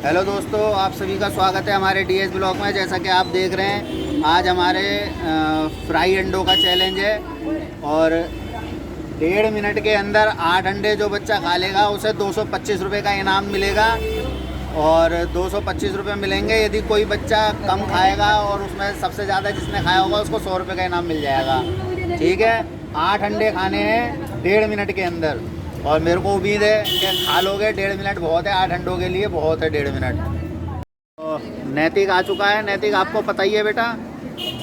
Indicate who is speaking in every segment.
Speaker 1: Hello दोस्तों, आप सभी का स्वागत है हमारे डीएस ब्लॉग में। जैसा कि आप देख रहे हैं, आज हमारे फ्राई अंडों का चैलेंज है और 1.5 मिनट के अंदर 8 अंडे जो बच्चा खा लेगा उसे 225 रुपये का इनाम मिलेगा। और 225 रुपये मिलेंगे यदि कोई बच्चा कम खाएगा और उसमें सबसे ज़्यादा जिसने खाया होगा उसको 100 रुपये का इनाम मिल जाएगा। ठीक है, 8 अंडे खाने हैं 1.5 मिनट के अंदर और मेरे को उम्मीद है कि खा लोगे। 1.5 मिनट बहुत है, 8 अंडों के लिए बहुत है 1.5 मिनट। तो नैतिक आ चुका है। नैतिक, आपको पता ही है बेटा,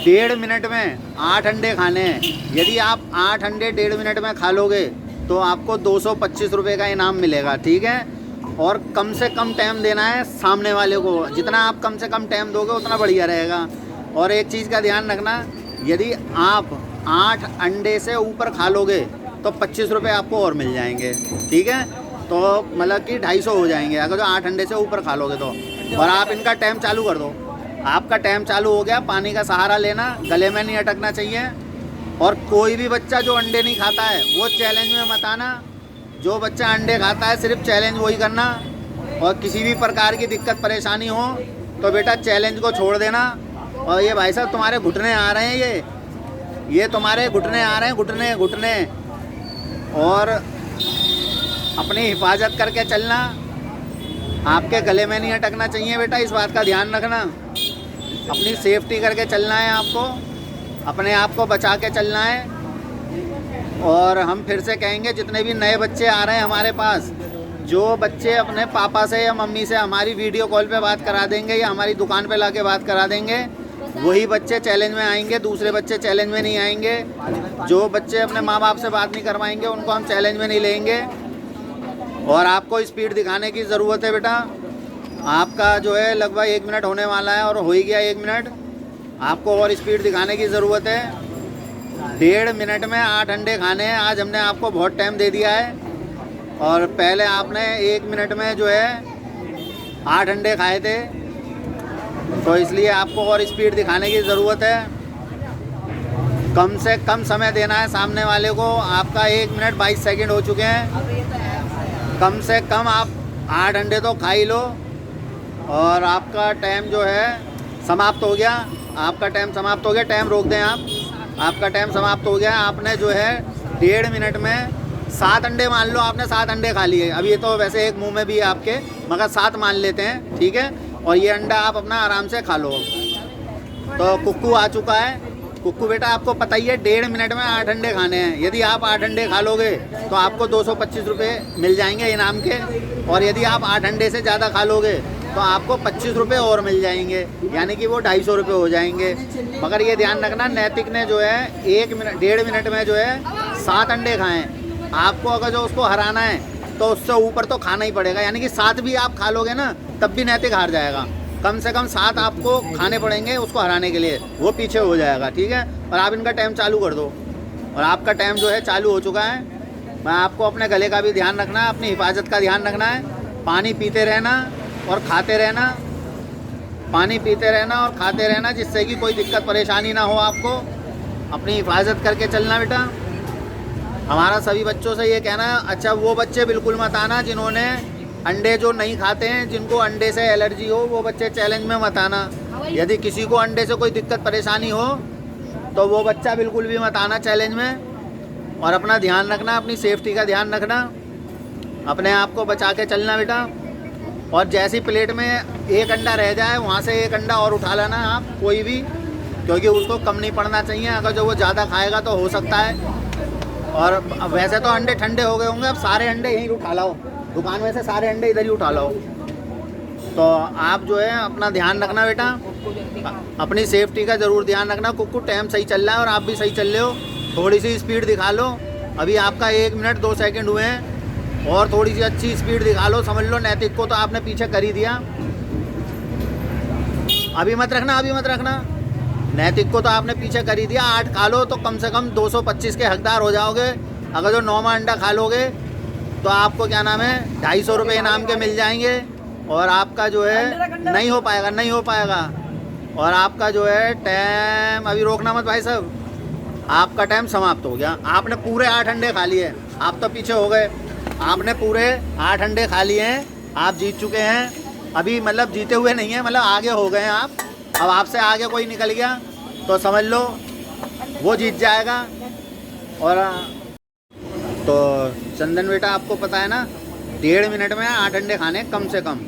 Speaker 1: 1.5 मिनट में 8 अंडे खाने हैं। यदि आप 8 अंडे 1.5 मिनट में खा लोगे तो आपको 225 रुपये का इनाम मिलेगा। ठीक है, और कम से कम टाइम देना है सामने वाले को। जितना आप कम से कम टाइम दोगे उतना बढ़िया रहेगा। और एक चीज़ का ध्यान रखना, यदि आप 8 अंडे से ऊपर खा लोगे तो 25 रुपये आपको और मिल जाएंगे। ठीक है, तो मतलब कि 250 हो जाएंगे अगर जो 8 अंडे से ऊपर खा लोगे तो। और आप इनका टाइम चालू कर दो। आपका टाइम चालू हो गया। पानी का सहारा लेना, गले में नहीं अटकना चाहिए। और कोई भी बच्चा जो अंडे नहीं खाता है वो चैलेंज में मत आना। जो बच्चा अंडे खाता है सिर्फ चैलेंज वही करना। और किसी भी प्रकार की दिक्कत परेशानी हो तो बेटा चैलेंज को छोड़ देना। और ये भाई साहब तुम्हारे घुटने आ रहे हैं, ये तुम्हारे घुटने आ रहे हैं, घुटने घुटने। और अपनी हिफाजत करके चलना, आपके गले में नहीं अटकना चाहिए बेटा, इस बात का ध्यान रखना। अपनी सेफ्टी करके चलना है आपको, अपने आप को बचा के चलना है। और हम फिर से कहेंगे, जितने भी नए बच्चे आ रहे हैं हमारे पास, जो बच्चे अपने पापा से या मम्मी से हमारी वीडियो कॉल पे बात करा देंगे या हमारी दुकान पे लाके बात करा देंगे, वही बच्चे चैलेंज में आएंगे। दूसरे बच्चे चैलेंज में नहीं आएंगे। जो बच्चे अपने माँ बाप से बात नहीं करवाएंगे उनको हम चैलेंज में नहीं लेंगे। और आपको स्पीड दिखाने की ज़रूरत है बेटा। आपका जो है लगभग 1 मिनट होने वाला है और हो ही गया 1 मिनट। आपको और स्पीड दिखाने की ज़रूरत है। 1.5 मिनट में 8 अंडे खाने हैं। आज हमने आपको बहुत टाइम दे दिया है और पहले आपने 1 मिनट में जो है 8 अंडे खाए थे, तो इसलिए आपको और स्पीड दिखाने की ज़रूरत है। कम से कम समय देना है सामने वाले को। आपका 1 मिनट 22 सेकंड हो चुके हैं। कम से कम आप 8 अंडे तो खा ही लो। और आपका टाइम जो है समाप्त हो गया। आपका टाइम समाप्त हो गया। टाइम रोक दें आप। आपका टाइम समाप्त हो गया। आपने जो है 1.5 मिनट में 7 अंडे, मान लो आपने 7 अंडे खा लिए। अब ये तो वैसे एक मुंह में भी है आपके, मगर 7 मान लेते हैं। ठीक है, और ये अंडा आप अपना आराम से खा लो। तो कुक्कू आ चुका है। कुक्कू बेटा, आपको पता ही है 1.5 मिनट में 8 अंडे खाने हैं। यदि आप 8 अंडे खा लोगे तो आपको 225 रुपये मिल जाएंगे इनाम के। और यदि आप 8 अंडे से ज़्यादा खा लोगे तो आपको 25 रुपये और मिल जाएंगे, यानी कि वो 250 रुपये हो जाएंगे। मगर ये ध्यान रखना, नैतिक ने जो है 1.5 मिनट में जो है 7 अंडे खाएँ। आपको अगर जो उसको हराना है तो उससे ऊपर तो खाना ही पड़ेगा, यानी कि 7 भी आप खा लोगे ना तब भी नैतिक हार जाएगा। कम से कम 7 आपको खाने पड़ेंगे उसको हराने के लिए, वो पीछे हो जाएगा। ठीक है, और आप इनका टाइम चालू कर दो। और आपका टाइम जो है चालू हो चुका है। मैं आपको अपने गले का भी ध्यान रखना है, अपनी हिफाजत का ध्यान रखना है। पानी पीते रहना और खाते रहना। पानी पीते रहना और खाते रहना, जिससे कि कोई दिक्कत परेशानी ना हो आपको। अपनी हिफाजत करके चलना बेटा। हमारा सभी बच्चों से ये कहना है, अच्छा वो बच्चे बिल्कुल मत आना जिन्होंने अंडे जो नहीं खाते हैं, जिनको अंडे से एलर्जी हो, वो बच्चे चैलेंज में मत आना। यदि किसी को अंडे से कोई दिक्कत परेशानी हो तो वो बच्चा बिल्कुल भी मत आना चैलेंज में। और अपना ध्यान रखना, अपनी सेफ्टी का ध्यान रखना, अपने आप को बचा के चलना बेटा। और जैसी प्लेट में 1 अंडा रह जाए वहाँ से 1 अंडा और उठा लेना आप, कोई भी, क्योंकि उसको कम नहीं पड़ना चाहिए। अगर जो वो ज़्यादा खाएगा तो हो सकता है। और वैसे तो अंडे ठंडे हो गए होंगे, अब सारे अंडे यहीं उठा लाओ, दुकान में से सारे अंडे इधर ही उठा लाओ। तो आप जो है अपना ध्यान रखना बेटा, अपनी सेफ्टी का ज़रूर ध्यान रखना। कुक्कू टाइम सही चल रहा है और आप भी सही चल रहे हो। थोड़ी सी स्पीड दिखा लो। अभी आपका 1 मिनट 2 सेकंड हुए हैं और थोड़ी सी अच्छी स्पीड दिखा लो। समझ लो नैतिक को तो आपने पीछे कर ही दिया। अभी मत रखना, अभी मत रखना। नैतिक को तो आपने पीछे कर ही दिया। 8 खा लो तो कम से कम 225 के हकदार हो जाओगे। अगर जो 9वां अंडा खा लोगे तो आपको क्या नाम है 250 रुपये इनाम के मिल जाएंगे। और आपका जो है नहीं हो पाएगा, नहीं हो पाएगा। और आपका जो है टाइम, अभी रोकना मत भाई साहब, आपका टाइम समाप्त हो गया। आपने पूरे 8 अंडे खा लिए। आप तो पीछे हो गए। आपने पूरे 8 अंडे खा लिए हैं। आप जीत चुके हैं। अभी मतलब जीते हुए नहीं है, मतलब आगे हो गए हैं आप। अब आपसे आगे कोई निकल गया तो समझ लो वो जीत जाएगा। और तो चंदन बेटा आपको पता है ना 1.5 मिनट में 8 अंडे खाने कम से कम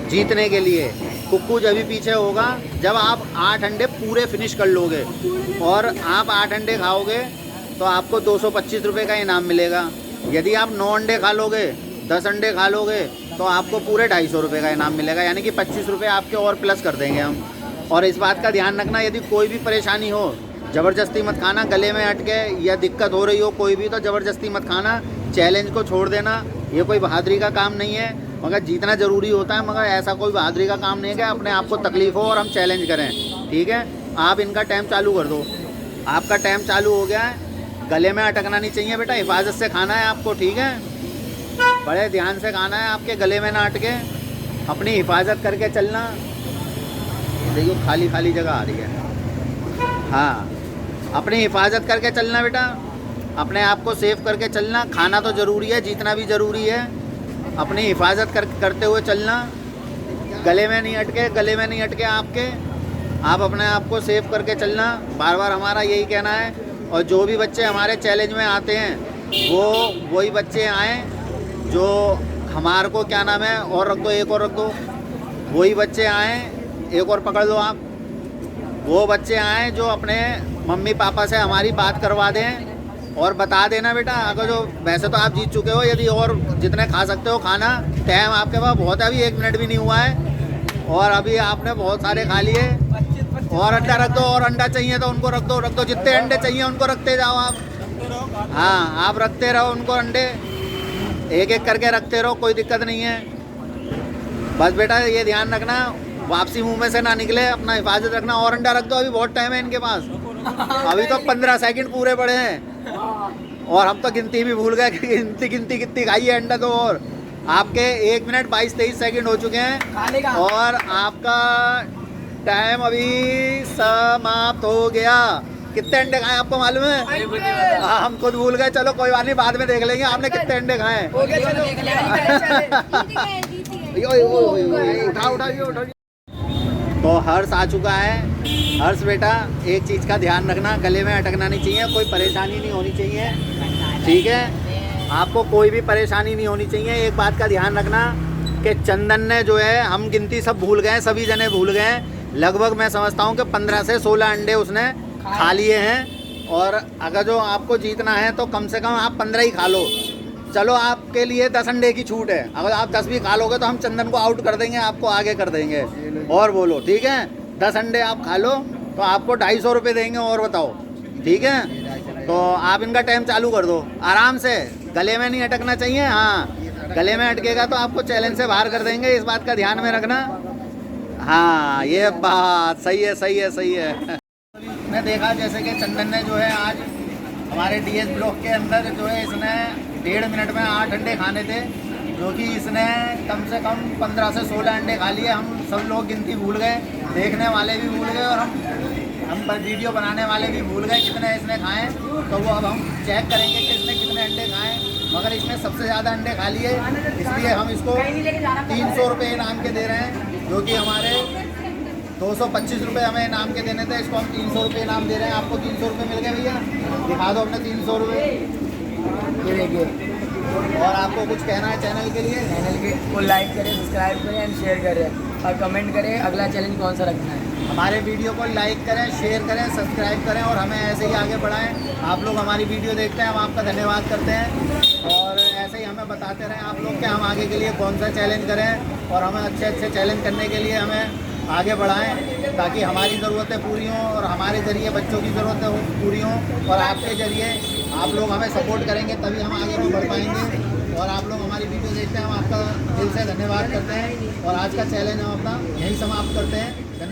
Speaker 1: जीतने के लिए। कुक्कू जब भी पीछे होगा जब आप 8 अंडे पूरे फिनिश कर लोगे और आप 8 अंडे खाओगे तो आपको 225 रुपये का इनाम मिलेगा। यदि आप 9 अंडे खा लोगे, 10 अंडे खा लोगे तो आपको पूरे 250 रुपये का इनाम मिलेगा, यानी कि 25 रुपये आपके और प्लस कर देंगे हम। और इस बात का ध्यान रखना, यदि कोई भी परेशानी हो ज़बरदस्ती मत खाना, गले में अटके या दिक्कत हो रही हो कोई भी तो ज़बरदस्ती मत खाना, चैलेंज को छोड़ देना। ये कोई बहादुरी का काम नहीं है, मगर जीतना ज़रूरी होता है, मगर ऐसा कोई बहादुरी का काम नहीं है कि अपने आप को तकलीफ़ हो और हम चैलेंज करें। ठीक है, आप इनका टाइम चालू कर दो। आपका टाइम चालू हो गया है। गले में अटकना नहीं चाहिए बेटा, हिफाजत से खाना है आपको। ठीक है, बड़े ध्यान से खाना है, आपके गले में ना अटके, अपनी हिफाजत करके चलना। देखो खाली खाली जगह आ रही है। हाँ, अपनी हिफाजत करके चलना बेटा, अपने आप को सेफ करके चलना। खाना तो ज़रूरी है, जीतना भी ज़रूरी है, अपनी हिफाजत करते हुए चलना। गले में नहीं अटके, गले में नहीं अटके आपके, आप अपने आप को सेफ करके चलना। बार बार हमारा यही कहना है। और जो भी बच्चे हमारे चैलेंज में आते हैं वो वही बच्चे आएँ जो हमारे को क्या नाम है, और रख दो, एक और रख दो, वही बच्चे आएँ, एक और पकड़ लो आप, वो बच्चे आएँ जो अपने मम्मी पापा से हमारी बात करवा दें और बता देना बेटा। अगर जो वैसे तो आप जीत चुके हो, यदि और जितने खा सकते हो खाना, टाइम आपके पास बहुत है, अभी 1 मिनट भी नहीं हुआ है और अभी आपने बहुत सारे खा लिए। और अंडा रख दो, और अंडा चाहिए तो उनको रख दो, जितने अंडे चाहिए उनको रखते जाओ आप। हाँ, आप रखते रहो उनको अंडे, एक एक करके रखते रहो, कोई दिक्कत नहीं है। बस बेटा ये ध्यान रखना वापसी मुंह में से ना निकले, अपना हिफाजत रखना। और अंडा रख दो, अभी बहुत टाइम है इनके पास, अभी तो 15 सेकंड पूरे पड़े हैं और हम तो गिनती भी भूल गए कि गिनती कितनी खाई है अंडा। तो और आपके 1 मिनट 22-23 सेकंड हो चुके हैं और आपका टाइम अभी समाप्त हो गया। कितने अंडे खाए आपको मालूम है? हाँ, हम खुद भूल गए। चलो कोई बात नहीं, बाद में देख लेंगे आपने कितने अंडे खाए। उठा। तो हर्ष आ चुका है। हर्ष बेटा एक चीज़ का ध्यान रखना, गले में अटकना नहीं चाहिए, कोई परेशानी नहीं होनी चाहिए। ठीक है, आपको कोई भी परेशानी नहीं होनी चाहिए। एक बात का ध्यान रखना कि चंदन ने जो है, हम गिनती सब भूल गए, सभी जने भूल गए, लगभग मैं समझता हूँ कि 15 से 16 अंडे उसने खा लिए हैं। और अगर जो आपको जीतना है तो कम से कम आप 15 ही खा लो। चलो आपके लिए 10 अंडे की छूट है, अगर आप 10 भी खा लोगे तो हम चंदन को आउट कर देंगे, आपको आगे कर देंगे। और बोलो, ठीक है, 10 अंडे आप खा लो तो आपको 250 रुपये देंगे। और बताओ, ठीक है, तो आप इनका टाइम चालू कर दो आराम से, गले में नहीं अटकना चाहिए। हाँ, गले में अटकेगा तो आपको चैलेंज से बाहर कर देंगे, इस बात का ध्यान में रखना। हाँ, ये बात सही है, सही है, सही है। मैं देखा जैसे कि चंदन ने जो है आज हमारे डीएस ब्लॉक के अंदर जो है इसने 1.5 मिनट में 8 अंडे खाने थे, जो कि इसने कम से कम 15 से 16 अंडे खा लिए। हम सब लोग गिनती भूल गए, देखने वाले भी भूल गए और हम वीडियो बनाने वाले भी भूल गए कितने इसने खाए। तो वो अब हम चेक करेंगे कि इसने कितने अंडे खाए, मगर इसने सबसे ज़्यादा अंडे खा लिए, इसलिए हम इसको 300 रुपये इनाम के दे रहे हैं, जो कि हमारे 225 रुपये हमें इनाम के देने थे, इसको हम 300 रुपये इनाम दे रहे हैं। आपको 300 रुपये मिल गए भैया, दिखा दो अपने 300 रुपये, ये देखिए। और आपको कुछ कहना है चैनल के लिए?
Speaker 2: चैनल को लाइक करें, सब्सक्राइब करें एंड शेयर करें और कमेंट करें अगला चैलेंज कौन सा रखना है।
Speaker 1: हमारे वीडियो को लाइक करें, शेयर करें, सब्सक्राइब करें और हमें ऐसे ही आगे बढ़ाएं। आप लोग हमारी वीडियो देखते हैं, हम आपका धन्यवाद करते हैं और ऐसे ही हमें बताते रहें आप लोग कि हम आगे के लिए कौन सा चैलेंज करें और हमें अच्छे अच्छे चैलेंज करने के लिए हमें आगे बढ़ाएं, ताकि हमारी ज़रूरतें पूरी हों और हमारे ज़रिए बच्चों की ज़रूरतें पूरी हों। और आपके ज़रिए आप लोग हमें सपोर्ट करेंगे तभी हम आगे बढ़ पाएंगे। और आप लोग हमारी वीडियो देखते हैं, हम आपका दिल से धन्यवाद करते हैं और आज का चैलेंज हम अपना यहीं समाप्त करते हैं।